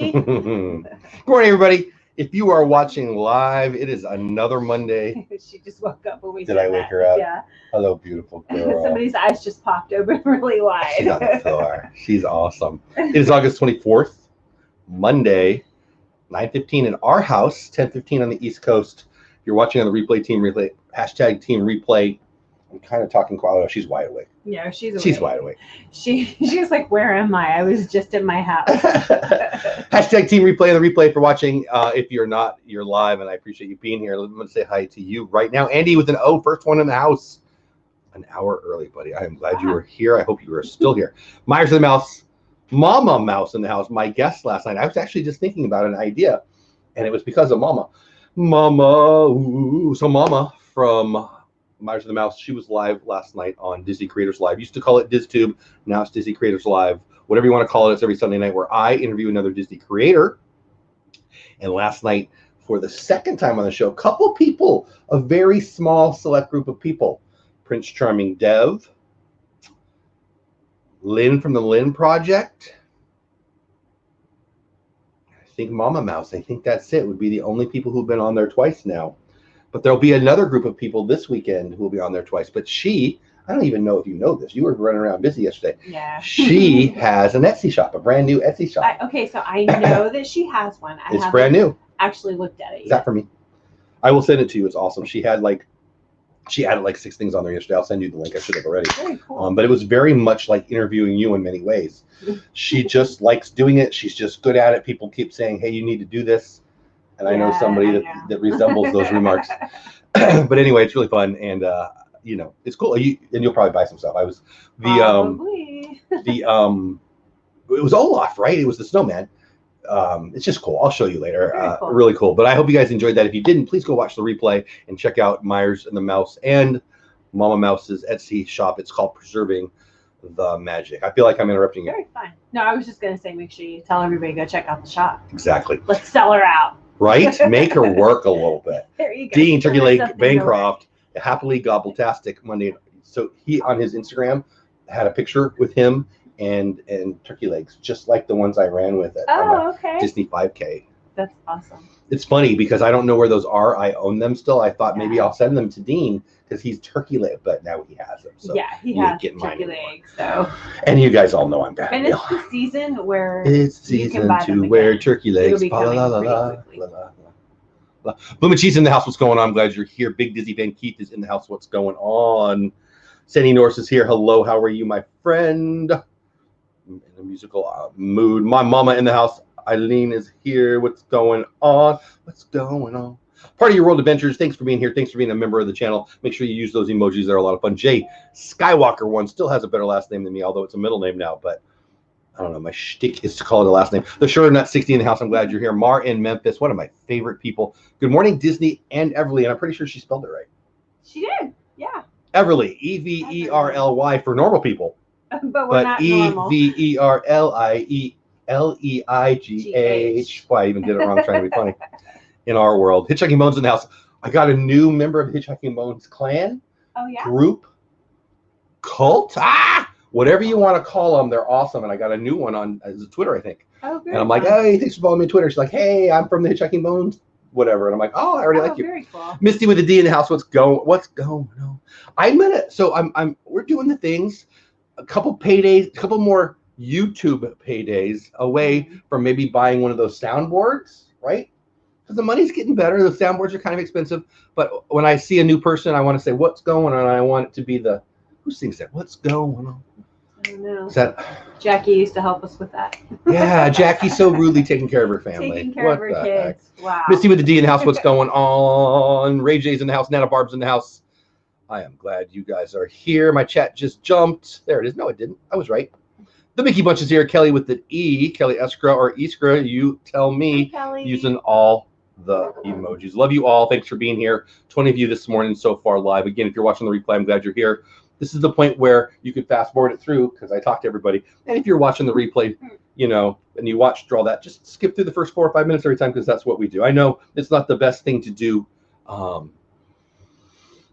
Good morning, everybody. If you are watching live, it is another Monday. She just woke up when we Did I wake her up? Yeah. Hello, beautiful girl. Somebody's eyes just popped open really wide. She's on the floor. She's awesome. It is August 24th, Monday, 9:15 in our house, 10:15 on the East Coast. If you're watching on the replay, team replay, hashtag team replay. I'm kind of talking quiet. Oh, she's wide awake. Yeah, she's awake. She's wide awake. She was like, where am I? I was just in my house. Hashtag team replay and the replay for watching. If you're not, you're live, and I appreciate you being here. I'm going to say hi to you right now. Andy with an O, first one in the house. An hour early, buddy. I am glad you were here. I hope you are still here. Myers of the Mouse, Mama Mouse in the house, my guest last night. I was actually just thinking about an idea, and it was because of Mama. Ooh. So Mama from Myers of the Mouse, she was live last night on Disney Creators Live. Used to call it DizTube, now it's Disney Creators Live. Whatever you want to call it, it's every Sunday night where I interview another Disney creator. And last night, for the second time on the show, a couple people, a very small select group of people. Prince Charming Dev, Lynn from the Lynn Project, I think Mama Mouse, I think that's it, would be the only people who've been on there twice now. But there'll be another group of people this weekend who will be on there twice. But she, I don't even know if you know this. You were running around busy yesterday. Yeah. She has an Etsy shop, a brand new Etsy shop. Okay, so I know that she has one. It's brand new. Actually looked at it. Is that for me? I will send it to you. It's awesome. She added like 6 things on there yesterday. I'll send you the link. I should have already. Very cool. But it was very much like interviewing you in many ways. She just likes doing it. She's just good at it. People keep saying, hey, you need to do this. And I know somebody that resembles those remarks. But anyway, it's really fun. And, it's cool. And you'll probably buy some stuff. I was it was Olaf, right? It was the snowman. It's just cool. I'll show you later. Cool. Really cool. But I hope you guys enjoyed that. If you didn't, please go watch the replay and check out Myers and the Mouse and Mama Mouse's Etsy shop. It's called Preserving the Magic. I feel like I'm interrupting you. Very fine. No, I was just going to say, make sure you tell everybody to go check out the shop. Exactly. Let's sell her out. Right? Make her work a little bit. There you go. Dean Turkey Lake Bancroft, happily gobbletastic Monday. So he on his Instagram had a picture with him and turkey legs, just like the ones I ran with at Disney 5K. That's awesome. It's funny because I don't know where those are. I own them still. I thought maybe I'll send them to Dean because he's turkey leg, but now he has them. So yeah, he has turkey legs. So. And you guys all know I'm bad. And it's the season where it's season to wear turkey legs. Bloom and Cheese in the house. What's going on? I'm glad you're here. Big Dizzy Van Keith is in the house. What's going on? Sandy Norris is here. Hello, how are you, my friend? In a musical mood. My mama in the house. Eileen is here. What's going on? What's going on? Part of your world adventures. Thanks for being here. Thanks for being a member of the channel. Make sure you use those emojis. They're a lot of fun. Jay Skywalker one still has a better last name than me, although it's a middle name now. But I don't know. My shtick is to call it a last name. The Sugar Nut 60 in the house. I'm glad you're here. Mar in Memphis. One of my favorite people. Good morning, Disney and Everly. And I'm pretty sure she spelled it right. She did. Yeah. Everly. Everly for normal people. But we're not normal. Everleigh. Boy, I even did it wrong trying to be funny. In our world. Hitchhiking Bones in the house. I got a new member of Hitchhiking Bones clan. Oh, yeah? Group. Cult. Whatever you want to call them, they're awesome. And I got a new one on Twitter, I think. Oh, very And I'm like, hey, thanks for following me on Twitter. She's like, hey, I'm from the Hitchhiking Bones. Whatever. And I'm like, oh, I already like you. Very cool. Misty with a D in the house. What's going on? We're doing the things. A couple more YouTube paydays away from maybe buying one of those soundboards, right? Because the money's getting better. The soundboards are kind of expensive. But when I see a new person, I want to say, what's going on? I want it to be who sings that? What's going on? I don't know. Is that Jackie used to help us with that. Yeah, Jackie's so rudely taking care of her family. Taking care of her kids. Heck? Wow. Misty with the D in the house. What's going on? Ray J's in the house. Nana Barb's in the house. I am glad you guys are here. My chat just jumped. There it is. No, it didn't. I was right. The Mickey Bunch is here. Kelly with the E. Kelly Eskra or Iskra. You tell me. Hi, Kelly. Using all the emojis. Love you all. Thanks for being here. 20 of you this morning so far live. Again, if you're watching the replay, I'm glad you're here. This is the point where you could fast forward it through because I talked to everybody. And if you're watching the replay, and you watched all that, just skip through the first 4 or 5 minutes every time because that's what we do. I know it's not the best thing to do,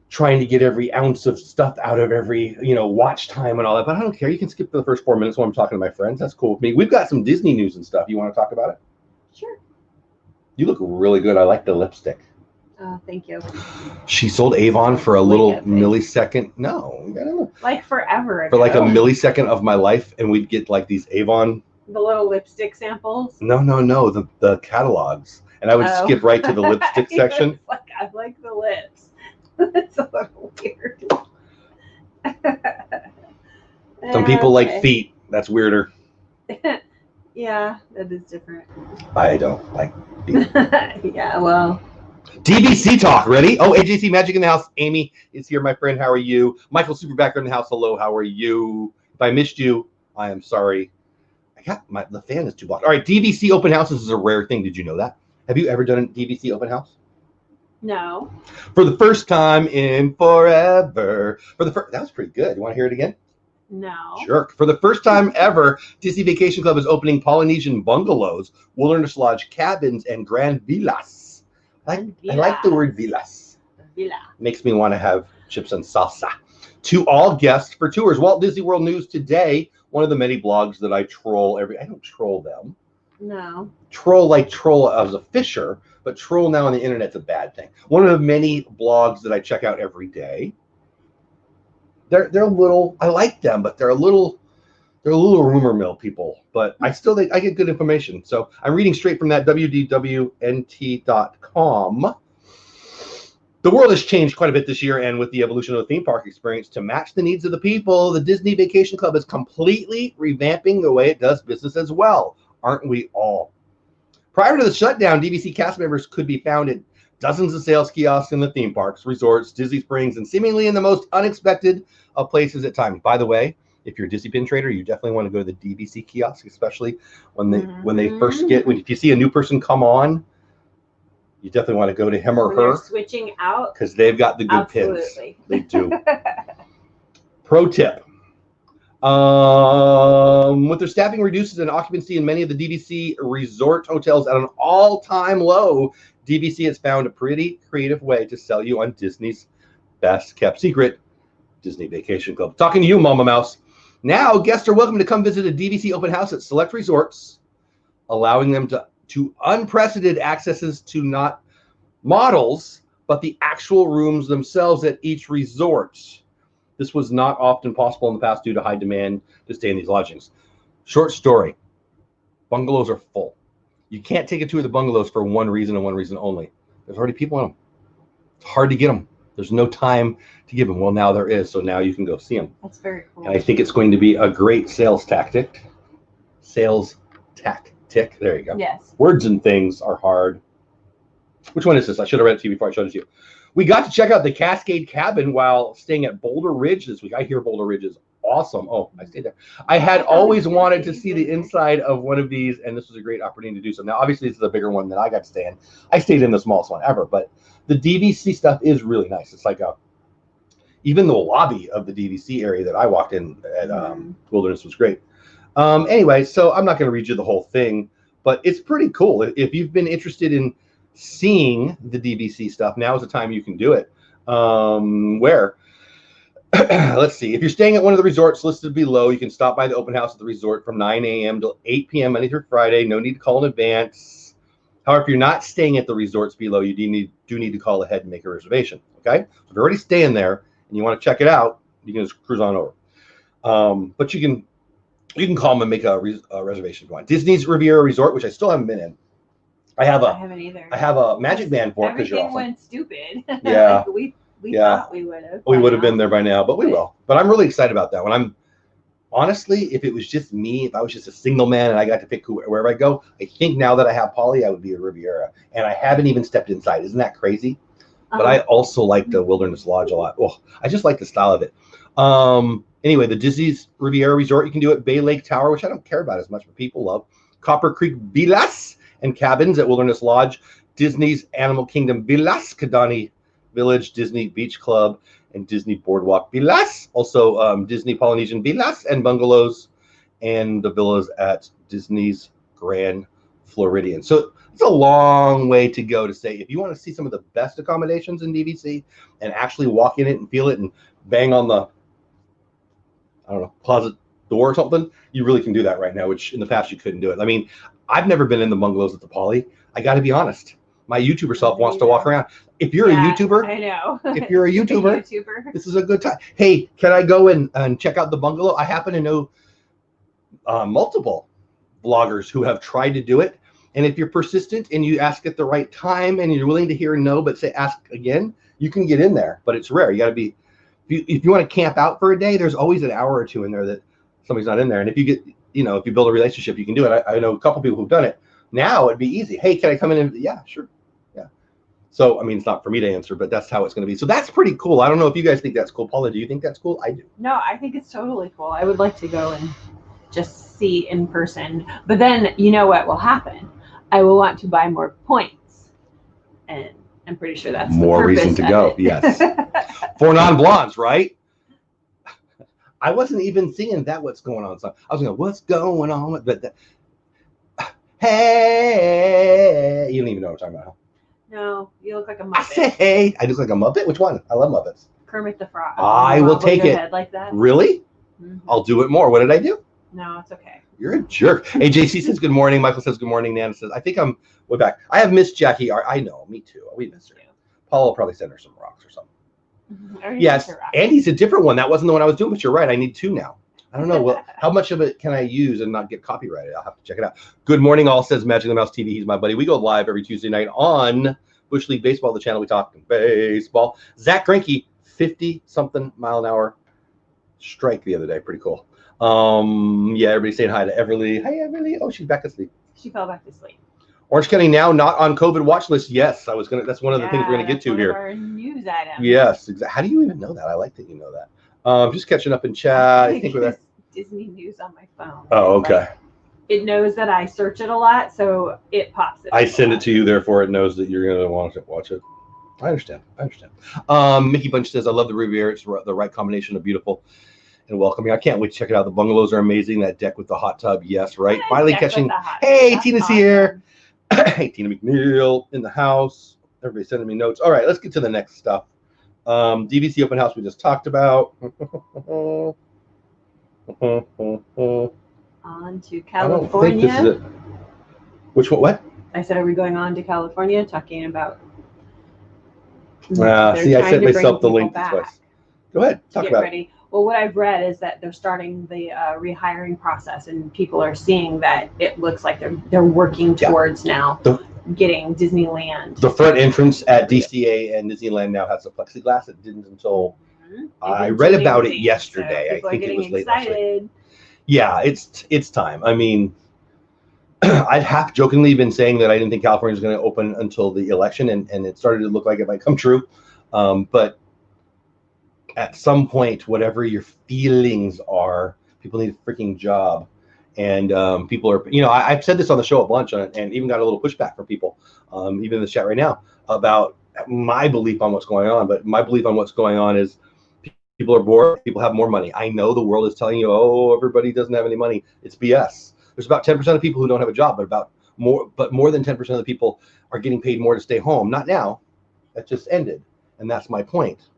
trying to get every ounce of stuff out of every, watch time and all that, but I don't care. You can skip the first 4 minutes while I'm talking to my friends. That's cool with me. We've got some Disney news and stuff. You want to talk about it? Sure. You look really good. I like the lipstick. Oh, thank you. She sold Avon for a Wait little a minute. millisecond. No, I don't know. Like forever ago. For like a millisecond of my life, and we'd get like these Avon. The little lipstick samples. No, the catalogs, and I would skip right to the lipstick section. Like I like the lips. It's a little weird. Some people like feet. That's weirder. Yeah, that is different. I don't like feet. Yeah, well. DVC talk. Ready? Oh, AJC Magic in the house. Amy is here, my friend. How are you? Michael Superbacker in the house. Hello. How are you? If I missed you, I am sorry. The fan is too blocked. All right, DVC Open Houses is a rare thing. Did you know that? Have you ever done a DVC Open House? No. For the first time in forever. That was pretty good. You want to hear it again? No. Jerk. For the first time ever, Disney Vacation Club is opening Polynesian bungalows, Wilderness Lodge cabins, and grand villas. I like the word villas. Villa. Makes me want to have chips and salsa. To all guests for tours. Walt Disney World News today, one of the many blogs that I troll I don't troll them. No. Troll as a fisher, but troll now on the internet's a bad thing. One of the many blogs that I check out every day. They're a little, I like them, but they're a little rumor mill people, but I get good information. So I'm reading straight from that wdwnt.com. The world has changed quite a bit this year, and with the evolution of the theme park experience to match the needs of the people, the Disney Vacation Club is completely revamping the way it does business as well. Aren't we all? Prior to the shutdown, DVC cast members could be found at dozens of sales kiosks in the theme parks, resorts, Disney Springs, and seemingly in the most unexpected of places at times. By the way, if you're a Disney pin trader, you definitely want to go to the DVC kiosk, especially when they first if you see a new person come on, you definitely want to go to him or her. Switching out. Because they've got the good Absolutely. pins. They do. Pro tip. With their staffing reduces and occupancy in many of the DVC resort hotels at an all-time low, DVC has found a pretty creative way to sell you on Disney's best kept secret, Disney Vacation Club. Talking to you, Mama Mouse. Now, guests are welcome to come visit a DVC open house at select resorts, allowing them to unprecedented accesses to not models, but the actual rooms themselves at each resort. This was not often possible in the past due to high demand to stay in these lodgings. Short story, bungalows are full. You can't take a tour of the bungalows for one reason and one reason only. There's already people in them. It's hard to get them. There's no time to give them. Well, now there is, so now you can go see them. That's very cool. And I think it's going to be a great sales tactic. There you go. Yes. Words and things are hard. Which one is this? I should have read it to you before I showed it to you. We got to check out the Cascade Cabin while staying at Boulder Ridge this week. I hear Boulder Ridge is awesome. Oh, I stayed there. I had always wanted to see the inside of one of these, and this was a great opportunity to do so. Now, obviously, this is a bigger one than I got to stay in. I stayed in the smallest one ever, but the DVC stuff is really nice. It's like even the lobby of the DVC area that I walked in at Wilderness was great. Anyway, so I'm not going to read you the whole thing, but it's pretty cool. If you've been interested in seeing the DVC stuff, now is the time you can do it. Let's see. If you're staying at one of the resorts listed below, you can stop by the open house at the resort from 9 a.m. to 8 p.m. Monday through Friday. No need to call in advance. However, if you're not staying at the resorts below, you do need to call ahead and make a reservation. Okay? So if you're already staying there and you want to check it out, you can just cruise on over. But you can call them and make a reservation if you want. Disney's Riviera Resort, which I still haven't been in. I haven't either. I have a magic band for it because you're awesome. Everything went stupid. Yeah. we thought we would have. We would have been there by now, but we will. But I'm really excited about that one. Honestly, if it was just me, if I was just a single man and I got to pick wherever I go, I think now that I have Polly, I would be a Riviera. And I haven't even stepped inside. Isn't that crazy? But I also like the Wilderness Lodge a lot. Oh, I just like the style of it. Anyway, the Disney's Riviera Resort, you can do it. Bay Lake Tower, which I don't care about as much, but people love. Copper Creek Villas and cabins at Wilderness Lodge. Disney's Animal Kingdom Villas, Kidani Village, Disney Beach Club, and Disney Boardwalk Villas. Also, Disney Polynesian Villas and bungalows, and the villas at Disney's Grand Floridian. So it's a long way to go to say, if you want to see some of the best accommodations in DVC and actually walk in it and feel it and bang on the, I don't know, closet door or something, you really can do that right now, which in the past you couldn't do it. I mean, I've never been in the bungalows at the Poly. I got to be honest. My YouTuber self wants to Yeah. walk around. If you're a YouTuber, I know. if you're a YouTuber, this is a good time. Hey, can I go and check out the bungalow? I happen to know multiple vloggers who have tried to do it. And if you're persistent and you ask at the right time and you're willing to hear no, but say ask again, you can get in there. But it's rare. You got to be, if you want to camp out for a day, there's always an hour or two in there that somebody's not in there. And if you get, if you build a relationship, you can do it. I know a couple people who've done it. Now it'd be easy. Hey, can I come in? And yeah, sure. So, I mean, it's not for me to answer, but that's how it's going to be. So that's pretty cool. I don't know if you guys think that's cool. Paula, do you think that's cool? I do. No, I think it's totally cool. I would like to go and just see in person. But then, you know what will happen? I will want to buy more points. And I'm pretty sure that's more the reason to go. Yes. For non-blondes, right? I wasn't even singing that what's going on. So I was going, what's going on? But hey, you don't even know what I'm talking about. No, you look like a Muppet. I say hey. I look like a Muppet? Which one? I love Muppets. Kermit the Frog. I will take it. Head like that. Really? Mm-hmm. I'll do it more. What did I do? No, it's okay. You're a jerk. Hey, JC says good morning. Michael says good morning. Nana says, I think I'm way back. I have missed Jackie. I know. Me too. We missed her. Paul will probably send her some rocks or something. Yes. Andy's a different one. That wasn't the one I was doing, but you're right. I need two now. I don't know. Well, how much of it can I use and not get copyrighted? I'll have to check it out. Good morning, all, says Magic the Mouse TV. He's my buddy. We go live every Tuesday night on Bush League Baseball, the channel we talk baseball. Zach Greinke, 50-something mile an hour strike the other day. Pretty cool. Yeah, everybody saying hi to Everly. Hi, Everly. Oh, she's back asleep. She fell back to sleep. Orange County now not on COVID watch list. Yes, that's one of the things we're gonna get to here. Our news item. Yes, exactly. How do you even know that? I like that you know that. Just catching up in chat. I think we're there. Disney news on my phone. Oh, okay. It knows that I search it a lot, so it pops it. I send it to you, therefore it knows that you're gonna want to watch it. I understand. Mickey Bunch says, I love the Riviera. It's the right combination of beautiful and welcoming. I can't wait to check it out. The bungalows are amazing. That deck with the hot tub. Yes, right. Finally catching. Hey, Tina's awesome. Here. Hey, Tina McNeil in the house. Everybody's sending me notes. All right, let's get to the next stuff. DVC Open House we just talked about. On to California. I don't think this is it. Which one? What? I said, are we going on to California talking about? See, I sent myself the link twice. Go ahead, talk about it. Well, what I've read is that they're starting the rehiring process, and people are seeing that it looks like they're working towards now getting Disneyland. The front entrance at DCA and Disneyland now has a plexiglass. It didn't until I read about it yesterday. So I think it was late excited. last week. Yeah, it's time. I mean, I'd half jokingly been saying that I didn't think California was going to open until the election, and it started to look like it might come true. But at some point, whatever your feelings are, people need a freaking job. And people are, I've said this on the show a bunch and even got a little pushback from people, even in the chat right now, about my belief on what's going on. But my belief on what's going on is people are bored. People have more money. I know the world is telling you, oh, everybody doesn't have any money. It's BS. There's about 10% of people who don't have a job, but more than 10% of the people are getting paid more to stay home. Not now. That just ended. And that's my point.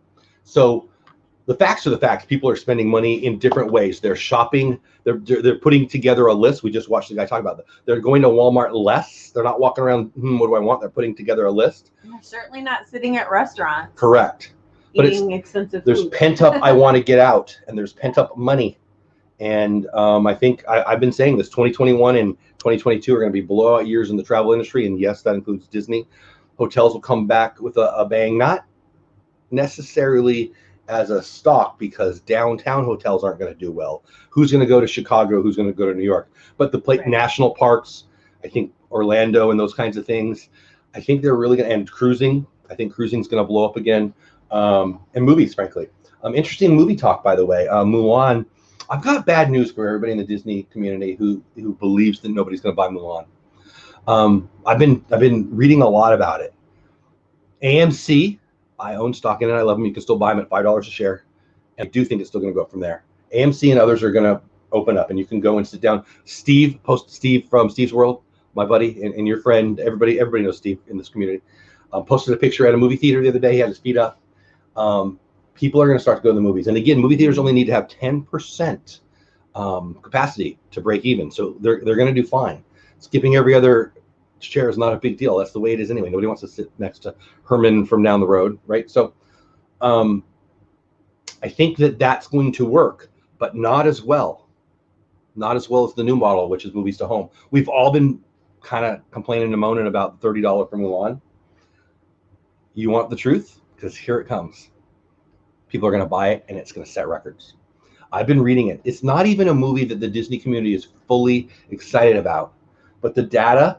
So the facts are the facts. People are spending money in different ways. They're shopping. They're putting together a list. We just watched the guy talk about that. They're going to Walmart less. They're not walking around, what do I want? They're putting together a list. And they're certainly not sitting at restaurants. Correct. But eating expensive there's food. pent up, I want to get out, and there's pent up money. And I think I've been saying this, 2021 and 2022 are going to be blowout years in the travel industry. And yes, that includes Disney. Hotels will come back with a bang, not necessarily as a stock, because downtown hotels aren't going to do well. Who's going to go to Chicago? Who's going to go to New York? But the national parks, I think Orlando and those kinds of things, I think they're really going to, and cruising, I think cruising is going to blow up again. And movies, frankly. Interesting movie talk, by the way. Mulan. I've got bad news for everybody in the Disney community who believes that nobody's going to buy Mulan. I've been reading a lot about it. AMC, I own stock in it. I love them. You can still buy them at $5 a share. And I do think it's still going to go up from there. AMC and others are going to open up, and you can go and sit down. Steve from Steve's World, my buddy and your friend. Everybody knows Steve in this community. Posted a picture at a movie theater the other day. He had his feet up. People are going to start to go to the movies. And again, movie theaters only need to have 10% capacity to break even. So they're going to do fine. Skipping every other chair is not a big deal. That's the way it is anyway. Nobody wants to sit next to Herman from down the road, right? So I think that that's going to work, but not as well. Not as well as the new model, which is movies to home. We've all been kind of complaining and moaning about the $30 for Mulan. You want the truth? Because here it comes. People are going to buy it, and it's going to set records. I've been reading it. It's not even a movie that the Disney community is fully excited about. But the data,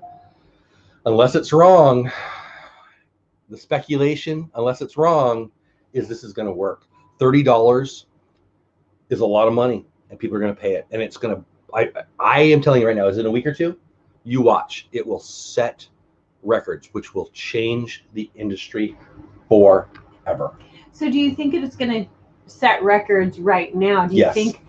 unless it's wrong, the speculation, unless it's wrong, is this is going to work. $30 is a lot of money, and people are going to pay it. And it's going to, I am telling you right now, is it a week or two? You watch. It will set records, which will change the industry forever. So do you think it's going to set records right now? Do you Yes. think,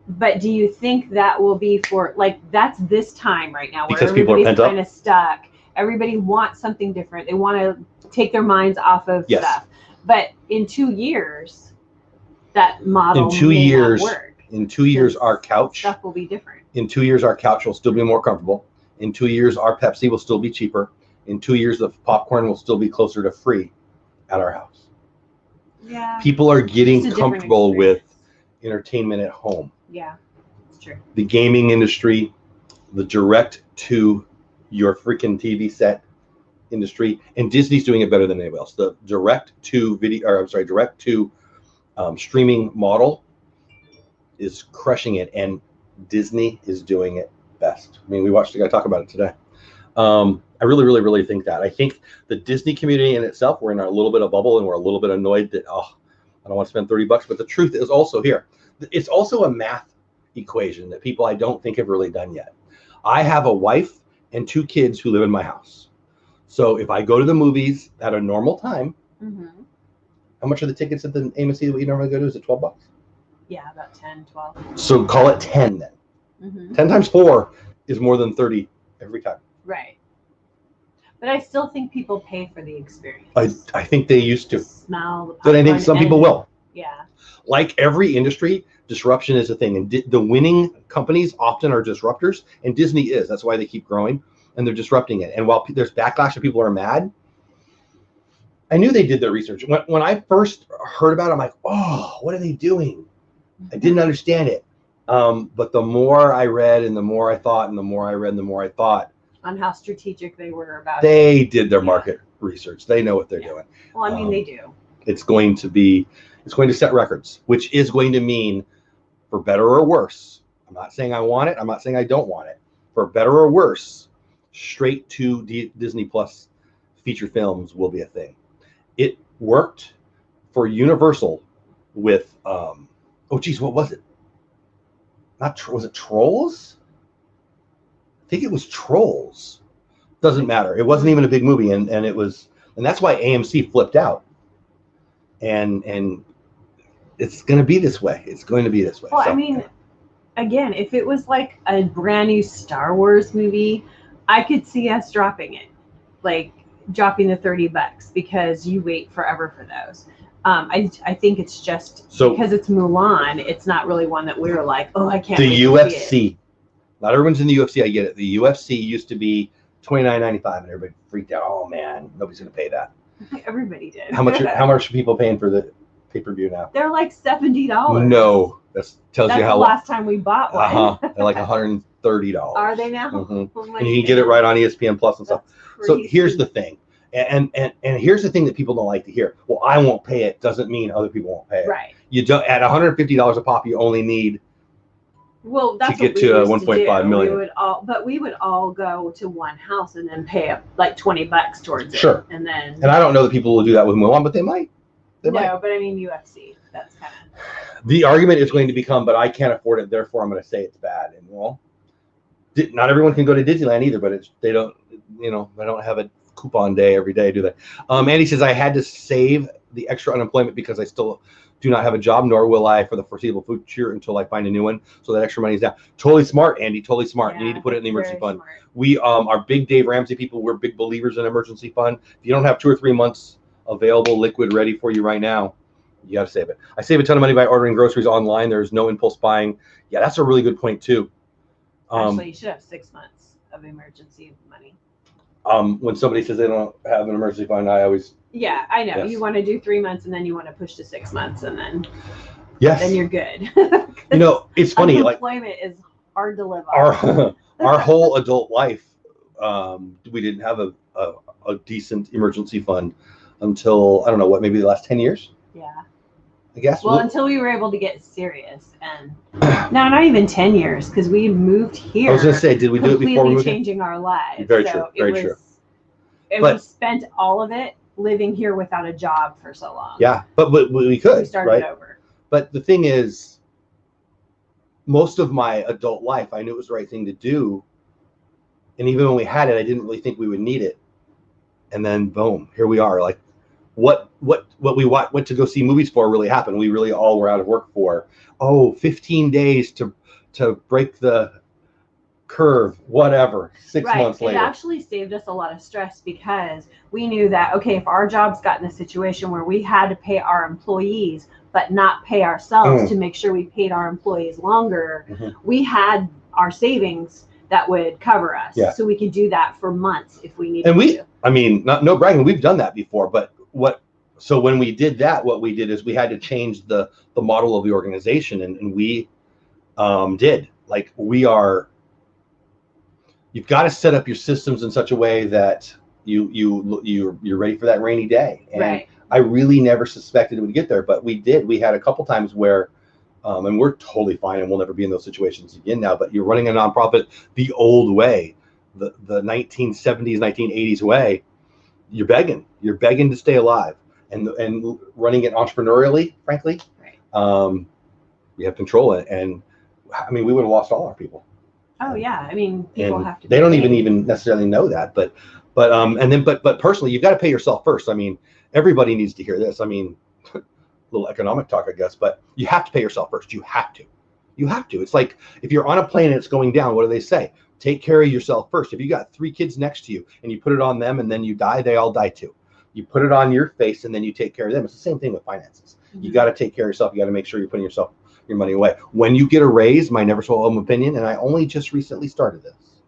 but do you think that will be for, like, that's this time right now where Because people are everybody's pent up? kind of stuck. Everybody wants something different. They want to take their minds off of Yes. stuff. But in 2 years, that model In 2 may years, not work. in 2 years, our couch, Stuff will be different. in 2 years, our couch will still be more comfortable. In 2 years, our Pepsi will still be cheaper. In 2 years, the popcorn will still be closer to free at our house. Yeah. People are getting It's a different comfortable with experience. entertainment at home. Yeah, it's true. The gaming industry, the direct to your freaking TV set industry, and Disney's doing it better than anybody else. The direct to video, or I'm sorry, direct to streaming model is crushing it, and Disney is doing it best. I mean, we watched a guy talk about it today. I really, really, really think that. I think the Disney community in itself, we're in a little bit of bubble, and we're a little bit annoyed that, I don't want to spend $30. But the truth is also here. It's also a math equation that people I don't think have really done yet. I have a wife and 2 kids who live in my house. So if I go to the movies at a normal time, how much are the tickets at the AMC that we normally go to? Is it $12? Yeah, about 10, 12. So call it 10 then. 10 times 4 is more than 30 every time. Right. But I still think people pay for the experience. I think they used to. Smell the But I think popcorn some people and- will. Yeah. Like every industry, disruption is a thing. And the winning companies often are disruptors. And Disney is. That's why they keep growing. And they're disrupting it. And while there's backlash and people are mad, I knew they did their research. When I first heard about it, I'm like, oh, what are they doing? I didn't understand it. But the more I read and the more I thought and the more I read and the more I thought, On how strategic they were about it. they did their market research. They know what they're doing. Well, I mean, they do. It's going to set records, which is going to mean, for better or worse, I'm not saying I want it, I'm not saying I don't want it, for better or worse, straight to Disney Plus feature films will be a thing. It worked for Universal with, what was it? Was it Trolls? I think it was Trolls. Doesn't matter. It wasn't even a big movie, and that's why AMC flipped out. And it's going to be this way. It's going to be this way. Well, I mean, again, if it was like a brand new Star Wars movie, I could see us dropping it, like dropping the $30 because you wait forever for those. I think it's just because it's Mulan, it's not really one that we're like, oh, I can't. The UFC. Not everyone's in the UFC. I get it. The UFC used to be $29.95, and everybody freaked out. Oh man, nobody's going to pay that. Everybody did. How much are people paying for the pay-per-view now? They're like $70. No, that's you how. The last time we bought one. They're like $130. Are they now? Mm-hmm. Oh, and you can get it right on ESPN Plus and stuff. So crazy. here's the thing, and here's the thing that people don't like to hear. Well, I won't pay it doesn't mean other people won't pay it. Right. You don't, at $150 a pop, you only need. Well, that's to get to 1.5 million. We would all go to one house and then pay up like $20 towards it. Sure. And then. And I don't know that people will do that with Mulan, but they might. But I mean UFC. That's kind of. The argument is going to become, but I can't afford it, therefore I'm going to say it's bad. And well, not everyone can go to Disneyland either, but they don't have a coupon day every day, do they? Andy says, I had to save the extra unemployment because I still do not have a job, nor will I for the foreseeable future until I find a new one. So that extra money is down. Totally smart, Andy. Totally smart. Yeah, you need to put it in the emergency fund. Smart. We are big Dave Ramsey people. We're big believers in emergency fund. If you don't have 2 or 3 months available liquid ready for you right now, you got to save it. I save a ton of money by ordering groceries online. There's no impulse buying. Yeah, that's a really good point too. Actually, you should have 6 months of emergency money. When somebody says they don't have an emergency fund, I always Yeah, I know. Yes. You want to do 3 months and then you want to push to 6 months and then yes. you're good. You know, it's funny. Like unemployment is hard to live on. our whole adult life, we didn't have a decent emergency fund until I don't know what, maybe the last 10 years. Yeah. I guess. Well, until we were able to get serious, and no, not even 10 years, because we moved here. I was going to say, did we do it before we moved here? Changing our lives. Very true. Very true. And we spent all of it living here without a job for so long. Yeah, but we could. We started right? over. But the thing is, most of my adult life, I knew it was the right thing to do. And even when we had it, I didn't really think we would need it. And then boom, here we are. Like what we went to go see movies for really happened. We really all were out of work for 15 days to break the curve, whatever, 6 months later. It actually saved us a lot of stress because we knew that, okay, if our jobs got in a situation where we had to pay our employees but not pay ourselves to make sure we paid our employees longer, we had our savings that would cover us. Yeah. So we could do that for months if we needed to. I mean, no bragging, we've done that before, but so when we did that, what we did is we had to change the model of the organization, and we did. Like you've got to set up your systems in such a way that you're ready for that rainy day. And I really never suspected it would get there, but we did. We had a couple times where, and we're totally fine, and we'll never be in those situations again now. But you're running a nonprofit the old way, the 1970s, 1980s way. You're begging to stay alive, and running it entrepreneurially, frankly. We have control, and I mean, we would have lost all our people. Oh yeah, I mean, people have to. They don't even necessarily know that, but personally, you've got to pay yourself first. I mean, everybody needs to hear this. I mean, a little economic talk, I guess, but you have to pay yourself first. You have to. It's like if you're on a plane and it's going down, what do they say? Take care of yourself first. If you got 3 kids next to you and you put it on them and then you die, they all die too. You put it on your face and then you take care of them. It's the same thing with finances. You got to take care of yourself. You got to make sure you're putting your money away. When you get a raise, my never so home opinion, and I only just recently started this.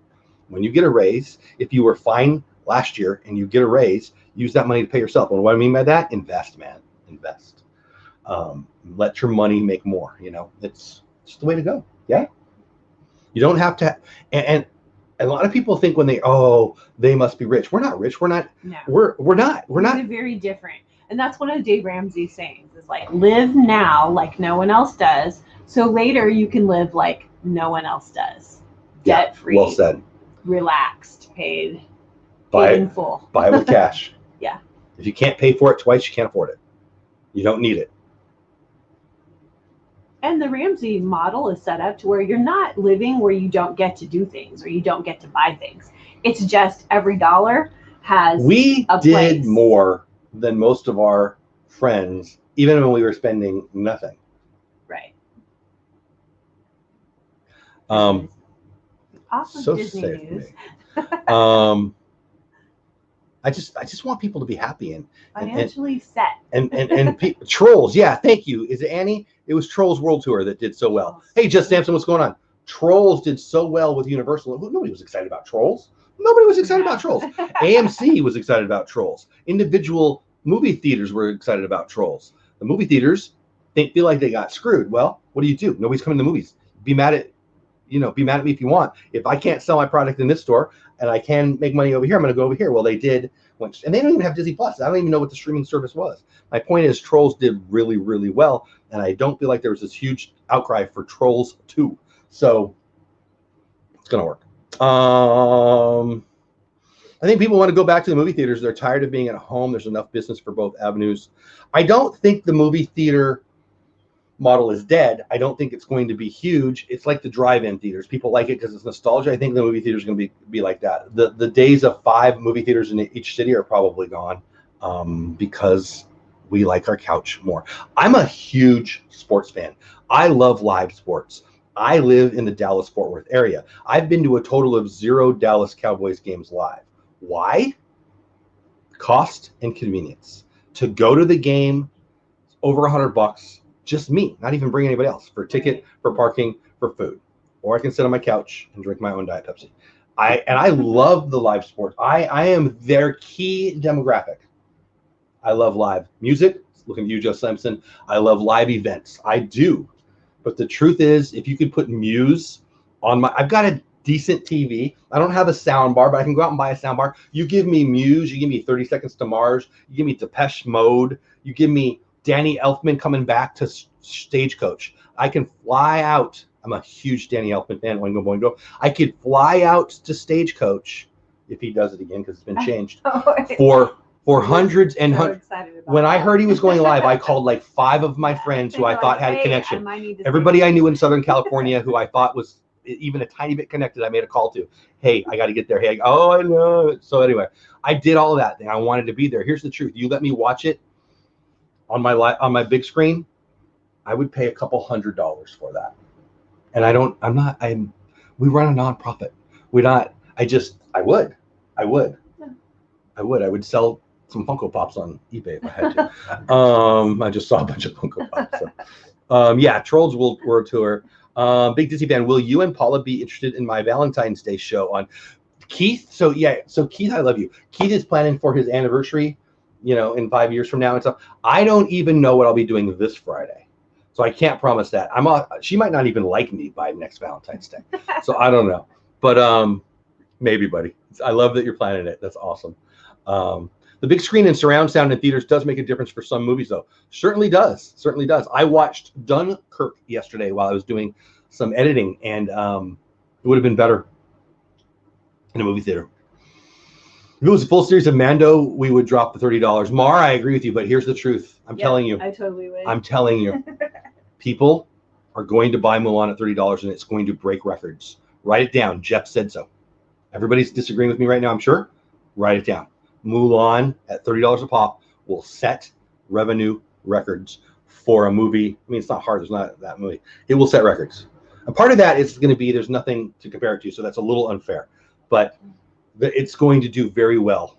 When you get a raise, if you were fine last year and you get a raise, use that money to pay yourself. And what I mean by that, invest, man, invest. Let your money make more. You know, it's just the way to go. Yeah. You don't have to. And a lot of people think when they must be rich. We're not rich. We're not. No. We're not. We're not. Very different. And that's one of Dave Ramsey's sayings is like, live now like no one else does. So later you can live like no one else does. Debt free. Well said. Relaxed, paid in full. Buy it with cash. Yeah. If you can't pay for it twice, you can't afford it. You don't need it. And the Ramsey model is set up to where you're not living where you don't get to do things or you don't get to buy things. It's just every dollar has a place. More than most of our friends, even when we were spending nothing. Right. Awesome so Disney news. I just want people to be happy and financially set. And Trolls, yeah, thank you. Is it Annie? It was Trolls World Tour that did so well. Hey, Just Sampson, what's going on? Trolls did so well with Universal. Nobody was excited about Trolls. Nobody was excited about Trolls. AMC was excited about Trolls. Individual movie theaters were excited about Trolls. The movie theaters feel like they got screwed. Well, what do? Nobody's coming to the movies. Be mad at me if you want. If I can't sell my product in this store and I can make money over here, I'm going to go over here. Well, they did. And they don't even have Disney Plus. I don't even know what the streaming service was. My point is Trolls did really, really well. And I don't feel like there was this huge outcry for Trolls 2. So it's going to work. I think people want to go back to the movie theaters. They're tired of being at home. There's enough business for both avenues. I don't think the movie theater model is dead. I don't think it's going to be huge. It's like the drive-in theaters. People like it because it's nostalgia. I think the movie theater is going to be like that. The days of 5 movie theaters in each city are probably gone because we like our couch more. I'm a huge sports fan. I love live sports. I live in the Dallas-Fort Worth area. I've been to a total of 0 Dallas Cowboys games live. Why? Cost and convenience. To go to the game, over $100. Just me, not even bring anybody else for a ticket, for parking, for food. Or I can sit on my couch and drink my own Diet Pepsi. I love the live sports. I am their key demographic. I love live music. Looking at you, Joe Simpson. I love live events. I do. But the truth is, if you could put Muse on I've got a decent TV. I don't have a sound bar, but I can go out and buy a sound bar. You give me Muse, you give me 30 Seconds to Mars, you give me Depeche Mode, you give me Danny Elfman coming back to Stagecoach. I can fly out. I'm a huge Danny Elfman fan. Oingo boingo. I could fly out to Stagecoach if he does it again because it's been changed for hundreds and hundreds. When I heard he was going live, I called like 5 of my friends who I thought had a connection. Everybody I knew in Southern California who I thought was even a tiny bit connected, I made a call to. Hey, I got to get there. Hey, oh, I know. So anyway, I did all of that thing. I wanted to be there. Here's the truth. You let me watch it on my big screen, I would pay a couple $100s for that. And we run a nonprofit. I would sell some Funko Pops on eBay if I had to. I just saw a bunch of Funko Pops. So. Yeah, Trolls World Tour. Big Disney fan. Will you and Paula be interested in my Valentine's Day show on Keith? So Keith, I love you. Keith is planning for his anniversary, in 5 years from now and stuff. I don't even know what I'll be doing this Friday. So I can't promise that. She might not even like me by next Valentine's Day. So I don't know. But maybe, buddy. I love that you're planning it. That's awesome. The big screen and surround sound in theaters does make a difference for some movies, though. Certainly does. Certainly does. I watched Dunkirk yesterday while I was doing some editing, and it would have been better in a movie theater. If it was a full series of Mando, we would drop the $30. Mar, I agree with you, but here's the truth. I'm telling you. I totally would. I'm telling you. People are going to buy Mulan at $30, and it's going to break records. Write it down. Jeff said so. Everybody's disagreeing with me right now, I'm sure. Write it down. Mulan at $30 a pop will set revenue records for a movie. I mean, it's not hard. There's not that movie. It will set records. And part of that is going to be there's nothing to compare it to, so that's a little unfair. But it's going to do very well.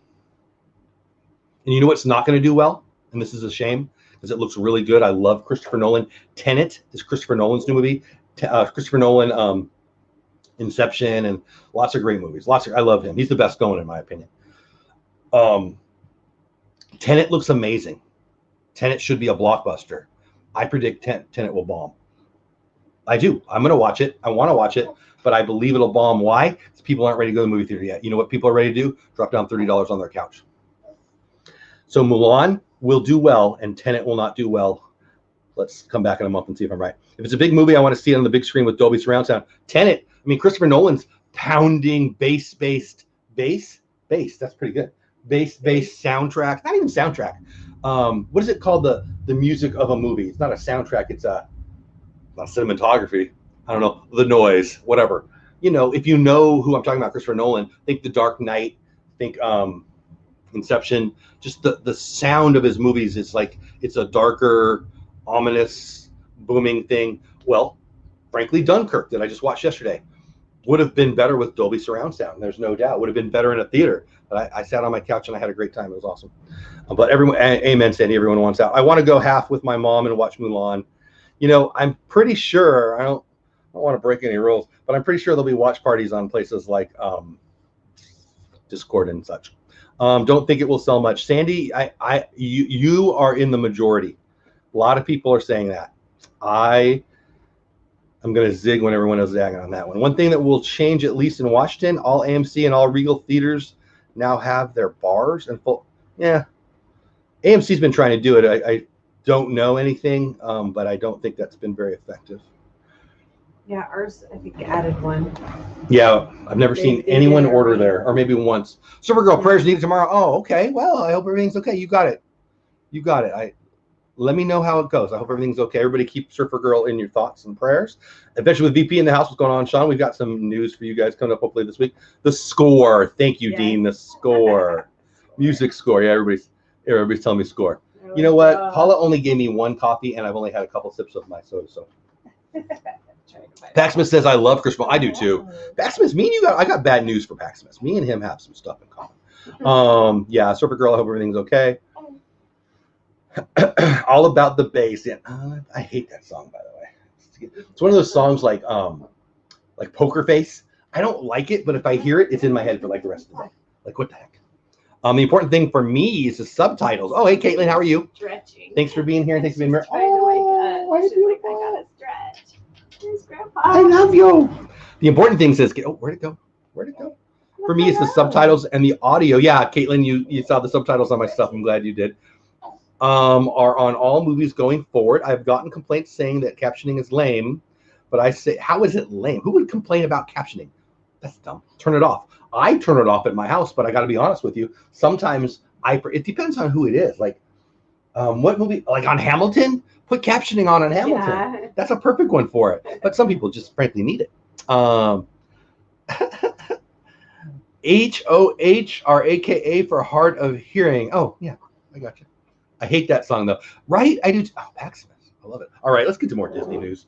And you know what's not going to do well? And this is a shame because it looks really good. I love Christopher Nolan. Tenet is Christopher Nolan's new movie. Christopher Nolan, Inception, and lots of great movies. I love him. He's the best going, in my opinion. Tenet looks amazing. Tenet should be a blockbuster. I predict Tenet will bomb. I do. I'm going to watch it. I want to watch it, but I believe it'll bomb. Why? Because people aren't ready to go to the movie theater yet. You know what people are ready to do? Drop down $30 on their couch. So Mulan will do well, and Tenet will not do well. Let's come back in a month and see if I'm right. If it's a big movie, I want to see it on the big screen with Dolby surround sound. Tenet, I mean, Christopher Nolan's pounding bass-based bass. That's pretty good. Bass soundtrack. Not even soundtrack. What is it called? The music of a movie. It's not a soundtrack. It's not cinematography. I don't know. The noise, whatever. If you know who I'm talking about, Christopher Nolan, think The Dark Knight, think Inception. Just the sound of his movies is like it's a darker, ominous, booming thing. Well, frankly, Dunkirk that I just watched yesterday would have been better with Dolby surround sound. There's no doubt. Would have been better in a theater. But I sat on my couch and I had a great time. It was awesome. But everyone, amen, Sandy. Everyone wants out. I want to go half with my mom and watch Mulan. I'm pretty sure. I don't want to break any rules, but I'm pretty sure there'll be watch parties on places like Discord and such. Don't think it will sell much. Sandy, you are in the majority. A lot of people are saying that. I'm going to zig when everyone is zagging on that one. One thing that will change, at least in Washington, all AMC and all Regal theaters now have their bars and full. Yeah, AMC's been trying to do it. I don't know anything, but I don't think that's been very effective. Yeah, ours, I think, added one. Yeah, I've never seen anyone order there, or maybe once. Supergirl, prayers needed tomorrow. Oh, okay. Well, I hope everything's okay. You got it. Let me know how it goes. I hope everything's okay. Everybody keep Surfer Girl in your thoughts and prayers. Eventually with VP in the house, what's going on, Sean? We've got some news for you guys coming up hopefully this week. The score. Thank you, Dean. The score. Music score. Yeah, everybody's telling me score. You know what? Paula only gave me one coffee, and I've only had a couple sips of my soda. So Paxmas says, I love Chris. I do too. Paxmas, I got bad news for Paxmas. Me and him have some stuff in common. Yeah, Surfer Girl, I hope everything's okay. All about the bass. Yeah, I hate that song, by the way. It's one of those songs like Poker Face. I don't like it, but if I hear it, it's in my head for like the rest of the day. Like, what the heck? The important thing for me is the subtitles. Oh, hey, Caitlin, how are you? Stretching. Thanks for being here and thanks for being here. Oh, I gotta stretch. There's Grandpa. I love you. The important thing says, oh, where'd it go? Where'd it go? For me, it's the subtitles and the audio. Yeah, Caitlin, you saw the subtitles on my stuff. I'm glad you did. Are on all movies going forward. I've gotten complaints saying that captioning is lame, but I say, how is it lame? Who would complain about captioning? That's dumb. Turn it off. I turn it off at my house, but I got to be honest with you. Sometimes it depends on who it is. Like, what movie? Like on Hamilton, put captioning on Hamilton. Yeah. That's a perfect one for it. But some people just frankly need it. HOHRAKA for hard of hearing. Oh yeah, I got you. I hate that song though. Right? I do. Oh, Maximus. I love it. All right, let's get to more Disney news.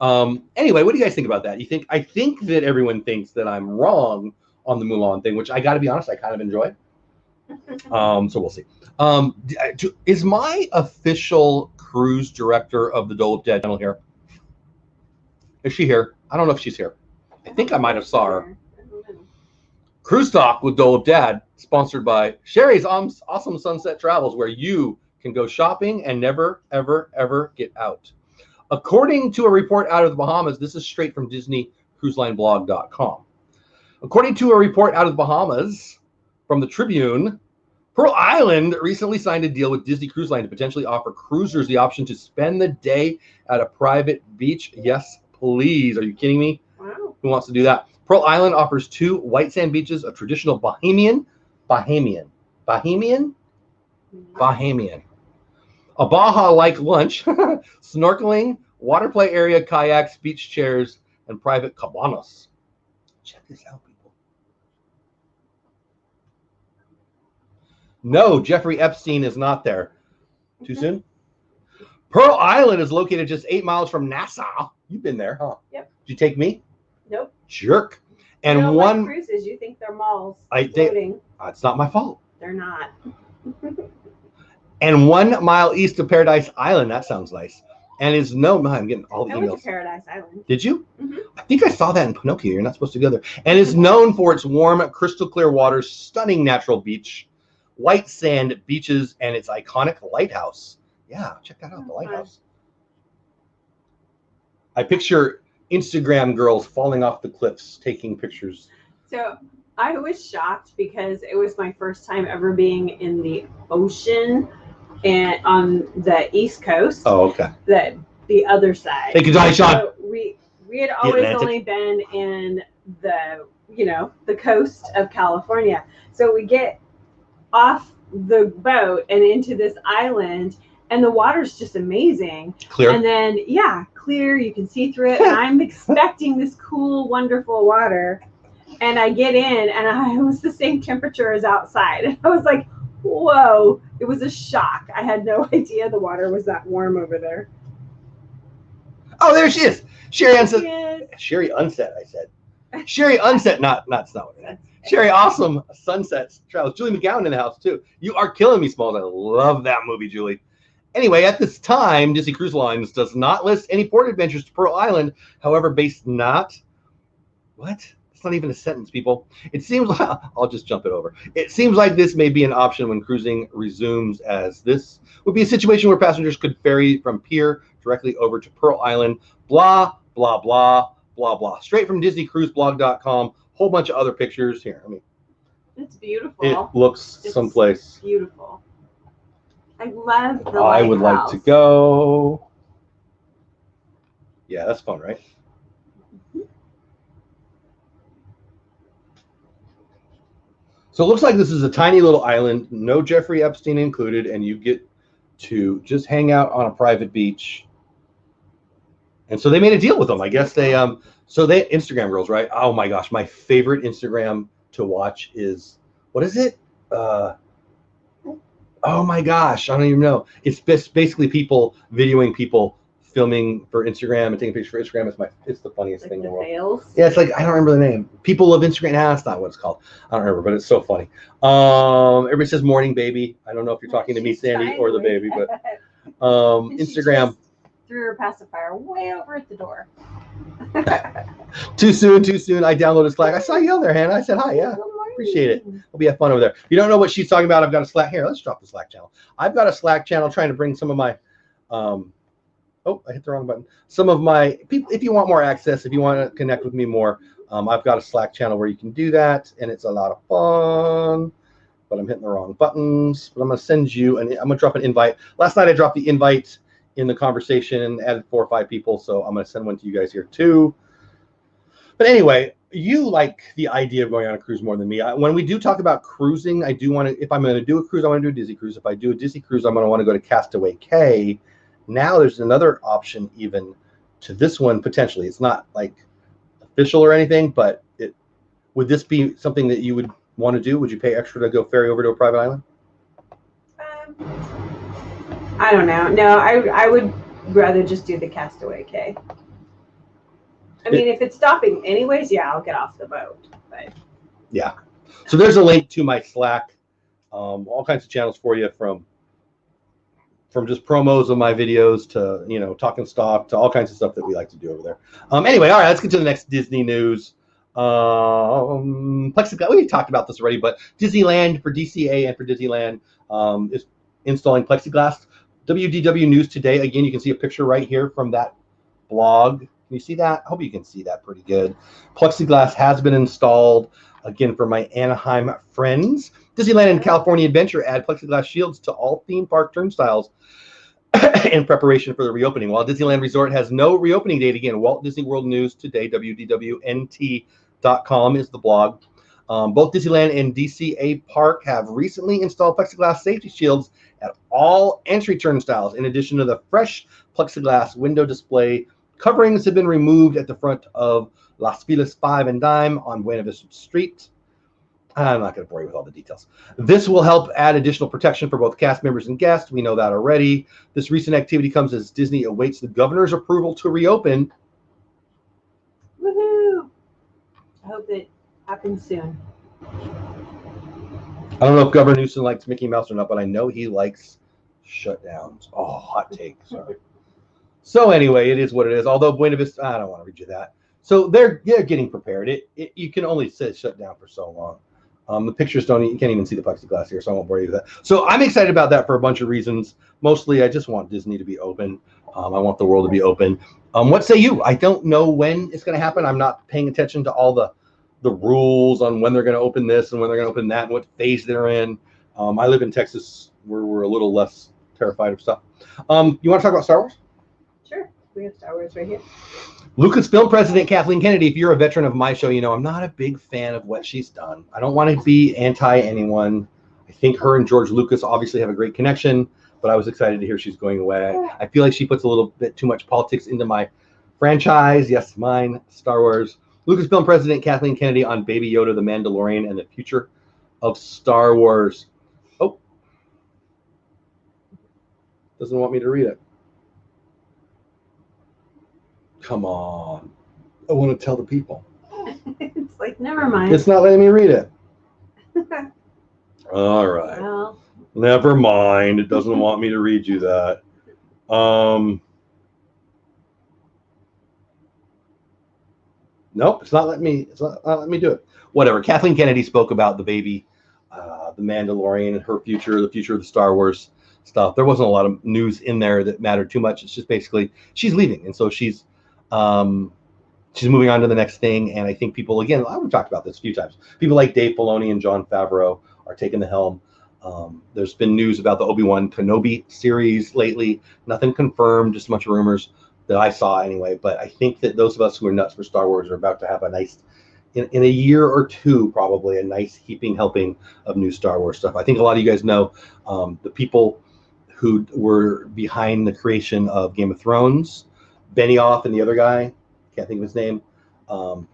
Anyway, what do you guys think about that? I think that everyone thinks that I'm wrong on the Mulan thing, which I got to be honest, I kind of enjoy. So we'll see. Is my official cruise director of the Dole Whip channel here? Is she here? I don't know if she's here. I think I might have saw her. Cruise Talk with Dole Whip Dad, sponsored by Sherry's Awesome Sunset Travels, where you can go shopping and never, ever, ever get out. According to a report out of the Bahamas, this is straight from DisneyCruiseLineBlog.com. According to a report out of the Bahamas from the Tribune, Pearl Island recently signed a deal with Disney Cruise Line to potentially offer cruisers the option to spend the day at a private beach. Yes, please. Are you kidding me? Wow. Who wants to do that? Pearl Island offers 2 white sand beaches, a traditional Bahamian, a Baja-like lunch, snorkeling, water play area, kayaks, beach chairs, and private cabanas. Check this out, people. No, Jeffrey Epstein is not there. Too soon? Pearl Island is located just 8 miles from Nassau. You've been there, huh? Yep. Did you take me? Nope. Jerk. And you don't one like cruises, you think they're malls floating. It's not my fault. They're not. And 1 mile east of Paradise Island. That sounds nice. And is known. I'm getting all the emails. I went to Paradise Island. Did you? Mm-hmm. I think I saw that in Pinocchio. You're not supposed to go there. And is known for its warm, crystal clear waters, stunning natural beach, white sand beaches, and its iconic lighthouse. Yeah, check that out. The lighthouse. I picture Instagram girls falling off the cliffs taking pictures. So I was shocked because it was my first time ever being in the ocean and on the East Coast. Oh, okay. The other side. Thank you, Johnny Sean. So we had always only been in the coast of California. So we get off the boat and into this island, and the water's just amazing. Clear. And then clear. You can see through it. And I'm expecting this cool, wonderful water. And I get in, and it was the same temperature as outside. And I was like, whoa. It was a shock. I had no idea the water was that warm over there. Oh, there she is. Sherry Unset. Sherry Unset, I said. Sherry Unset, not what I meant. Sherry Awesome Sunsets Travels. Julie McGowan in the house, too. You are killing me, Smalls. I love that movie, Julie. Anyway, at this time, Disney Cruise Lines does not list any port adventures to Pearl Island. However, what? It's not even a sentence, people. It seems like, I'll just jump it over. It seems like this may be an option when cruising resumes, as this would be a situation where passengers could ferry from pier directly over to Pearl Island. Blah, blah, blah, blah, blah. Straight from DisneyCruiseBlog.com. Whole bunch of other pictures here. It's beautiful. It looks someplace. Beautiful. I love the I would like to go. Yeah, that's fun, right? So it looks like this is a tiny little island, no Jeffrey Epstein included, and you get to just hang out on a private beach. And so they made a deal with them. I guess they Instagram girls, right? Oh my gosh, my favorite Instagram to watch is, what is it? Oh my gosh, I don't even know. It's basically people videoing people filming for Instagram and taking pictures for Instagram. It's the funniest thing in the world. Fails? Yeah, it's like, I don't remember the name. People of Instagram. Nah, that's not what it's called. I don't remember, but it's so funny. Everybody says morning baby. I don't know if you're talking to me, Sandy, or the baby, but Instagram. Threw her pacifier way over at the door. Too soon. I downloaded Slack. I saw you on there, Hannah. I said hi. Yeah, appreciate it. Hope you have fun over there. You don't know what she's talking about. I've got a Slack here. Let's drop the Slack channel. I've got a Slack channel trying to bring some of my. Oh, I hit the wrong button. Some of my people. If you want more access, if you want to connect with me more, I've got a Slack channel where you can do that, and it's a lot of fun. But I'm hitting the wrong buttons. But I'm going to send you, and I'm going to drop an invite. Last night I dropped the invite in the conversation and added 4 or 5 people, so I'm going to send one to you guys here too. But anyway, you like the idea of going on a cruise more than me. When we do talk about cruising, I do want to, if I'm going to do a cruise, I want to do a Disney cruise. If I do a Disney cruise, I'm going to want to go to Castaway Cay. Now there's another option even to this one potentially. It's not like official or anything, but would this be something that you would want to do? Would you pay extra to go ferry over to a private island? I don't know. No, I would rather just do the Castaway Cay. I mean, if it's stopping anyways, yeah, I'll get off the boat. But yeah. So there's a link to my Slack, all kinds of channels for you, from just promos of my videos to, you know, talking stock to all kinds of stuff that we like to do over there. Anyway, all right, let's get to the next Disney news. Plexiglass. We talked about this already, but Disneyland, for DCA and for Disneyland, is installing plexiglass. WDW News Today. Again, you can see a picture right here from that blog. Can you see that? I hope you can see that pretty good. Plexiglass has been installed. Again, for my Anaheim friends, Disneyland and California Adventure add plexiglass shields to all theme park turnstiles in preparation for the reopening. While Disneyland Resort has no reopening date, again, Walt Disney World News Today, WDWNT.com is the blog. Both Disneyland and DCA Park have recently installed plexiglass safety shields at all entry turnstiles. In addition to the fresh plexiglass window display, coverings have been removed at the front of Las Feliz 5 and Dime on Buena Vista Street. I'm not going to bore you with all the details. This will help add additional protection for both cast members and guests. We know that already. This recent activity comes as Disney awaits the governor's approval to reopen. Woohoo! I hope it happens soon. I don't know if Governor Newsom likes Mickey Mouse or not, but I know he likes shutdowns. Oh, hot take. Sorry. So anyway, it is what it is. Although Buena Vista, I don't want to read you that. So they're getting prepared. You can only sit shut down for so long. The pictures you can't even see the plexiglass here, so I won't bore you with that. So I'm excited about that for a bunch of reasons. Mostly, I just want Disney to be open. I want the world to be open. What say you? I don't know when it's going to happen. I'm not paying attention to all the rules on when they're going to open this and when they're going to open that and what phase they're in. I live in Texas, where we're a little less terrified of stuff. You want to talk about Star Wars? Sure. We have Star Wars right here. Lucasfilm president Kathleen Kennedy, if you're a veteran of my show, you know I'm not a big fan of what she's done. I don't want to be anti anyone. I think her and George Lucas obviously have a great connection, but I was excited to hear she's going away. I feel like she puts a little bit too much politics into my franchise. Yes, mine, Star Wars. Lucasfilm president Kathleen Kennedy on Baby Yoda, The Mandalorian, and the future of Star Wars. Oh, doesn't want me to read it. Come on. I want to tell the people. It's like, never mind. It's not letting me read it. All right. Well, never mind. It doesn't want me to read you that. Nope, it's not letting me do it. Whatever. Kathleen Kennedy spoke about the baby, the Mandalorian, and her future, the future of the Star Wars stuff. There wasn't a lot of news in there that mattered too much. It's just basically she's leaving, and so she's moving on to the next thing. And I think people, again, we've talked about this a few times. People like Dave Filoni and Jon Favreau are taking the helm. There's been news about the Obi-Wan Kenobi series lately. Nothing confirmed, just a bunch of rumors that I saw anyway. But I think that those of us who are nuts for Star Wars are about to have a nice, in a year or two, probably a nice heaping helping of new Star Wars stuff. I think a lot of you guys know the people who were behind the creation of Game of Thrones, Benioff and the other guy, can't think of his name,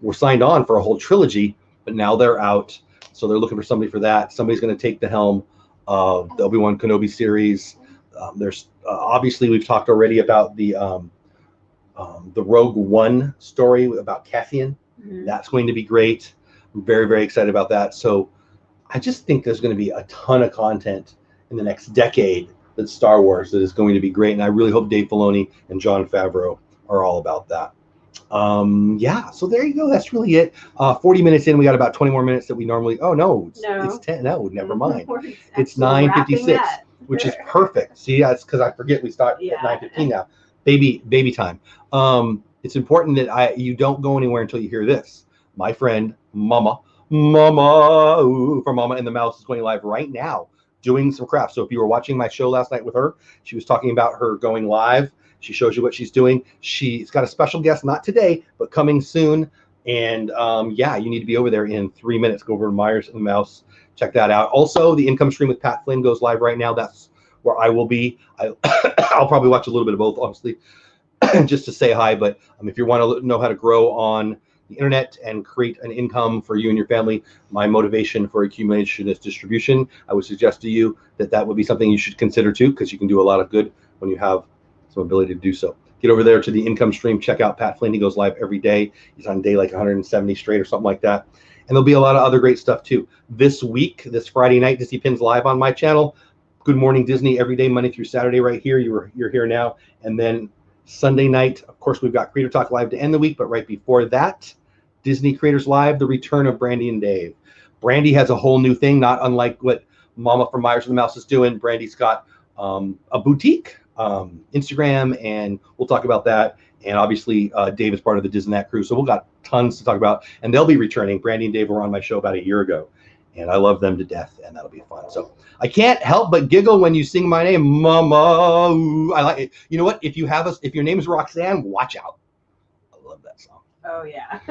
were signed on for a whole trilogy, but now they're out. So they're looking for somebody for that. Somebody's going to take the helm of the Obi-Wan Kenobi series. There's obviously, we've talked already about the Rogue One story about Cassian. Mm-hmm. That's going to be great. I'm very, very excited about that. So I just think there's going to be a ton of content in the next decade that's Star Wars that is going to be great. And I really hope Dave Filoni and Jon Favreau are all about that. Yeah, so there you go. That's really it. 40 minutes in, we got about 20 more minutes that we normally. Oh no, it's 10. No, never mind. It's 9:56, which is perfect. See, that's because I forget we start at 9:15 now. Baby time. It's important that you don't go anywhere until you hear this. My friend Mama from Mama and the Mouse is going live right now, doing some crafts. So if you were watching my show last night with her, she was talking about her going live. She shows you what she's doing. She's got a special guest, not today, but coming soon. And yeah, you need to be over there in 3 minutes. Go over to Myers and the Mouse. Check that out. Also, the income stream with Pat Flynn goes live right now. That's where I will be. I'll probably watch a little bit of both, honestly, just to say hi. But if you want to know how to grow on the internet and create an income for you and your family, my motivation for accumulation is distribution. I would suggest to you that would be something you should consider too, because you can do a lot of good when you have some ability to do so. Get over there to the income stream. Check out Pat Flynn. He goes live every day. He's on day like 170 straight or something like that. And there'll be a lot of other great stuff too. This week, this Friday night, Disney Pins live on my channel. Good Morning Disney every day, Monday through Saturday, right here. You're here now. And then Sunday night, of course, we've got Creator Talk live to end the week. But right before that, Disney Creators Live, the return of Brandy and Dave. Brandy has a whole new thing, not unlike what Mama from Myers and the Mouse is doing. Brandy's got a boutique. Instagram, and we'll talk about that. And obviously, Dave is part of the Disneyland crew, so we've got tons to talk about. And they'll be returning. Brandy and Dave were on my show about a year ago, and I love them to death, and that'll be fun. So I can't help but giggle when you sing my name, Mama. Ooh, I like it. You know what? If your name is Roxanne, watch out. I love that song. Oh yeah.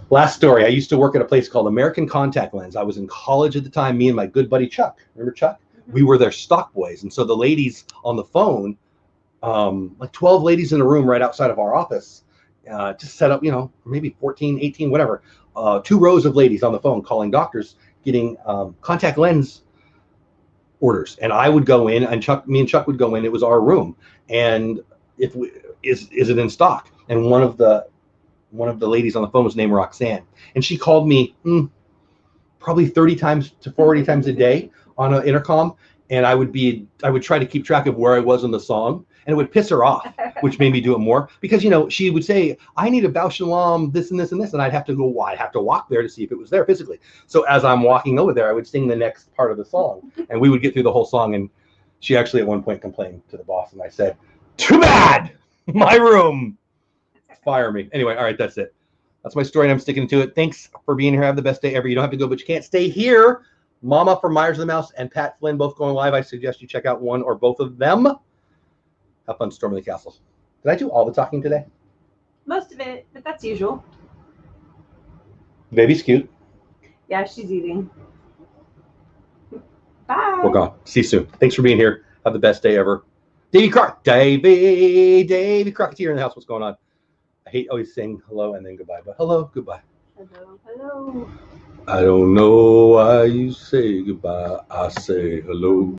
Last story. I used to work at a place called American Contact Lens. I was in college at the time. Me and my good buddy Chuck. Remember Chuck? We were their stock boys. And so the ladies on the phone, like 12 ladies in a room right outside of our office, just set up, maybe 14, 18, whatever, 2 rows of ladies on the phone calling doctors, getting contact lens orders. And I would go in, and me and Chuck would go in. It was our room. And is it in stock? And one of the ladies on the phone was named Roxanne. And she called me probably 30 times to 40 times a day on an intercom, and I would try to keep track of where I was in the song, and it would piss her off, which made me do it more, because she would say, I need a Bausch and Lomb, this and this and this, and I'd have to walk there to see if it was there physically. So as I'm walking over there, I would sing the next part of the song, and we would get through the whole song. And she actually at one point complained to the boss, and I said, too bad, my room, fire me. Anyway, all right, that's it. That's my story, and I'm sticking to it. Thanks for being here. Have the best day ever. You don't have to go, but you can't stay here. Mama from Myers and the Mouse and Pat Flynn both going live. I suggest you check out one or both of them. Have fun storming the castles. Did I do all the talking today? Most of it, but that's usual. Baby's cute. Yeah, she's eating. Bye. We're gone. See you soon. Thanks for being here. Have the best day ever. Davy Crocketeer in the house. What's going on? I hate always saying hello and then goodbye, but hello, goodbye. Hello. I don't know why you say goodbye. I say hello.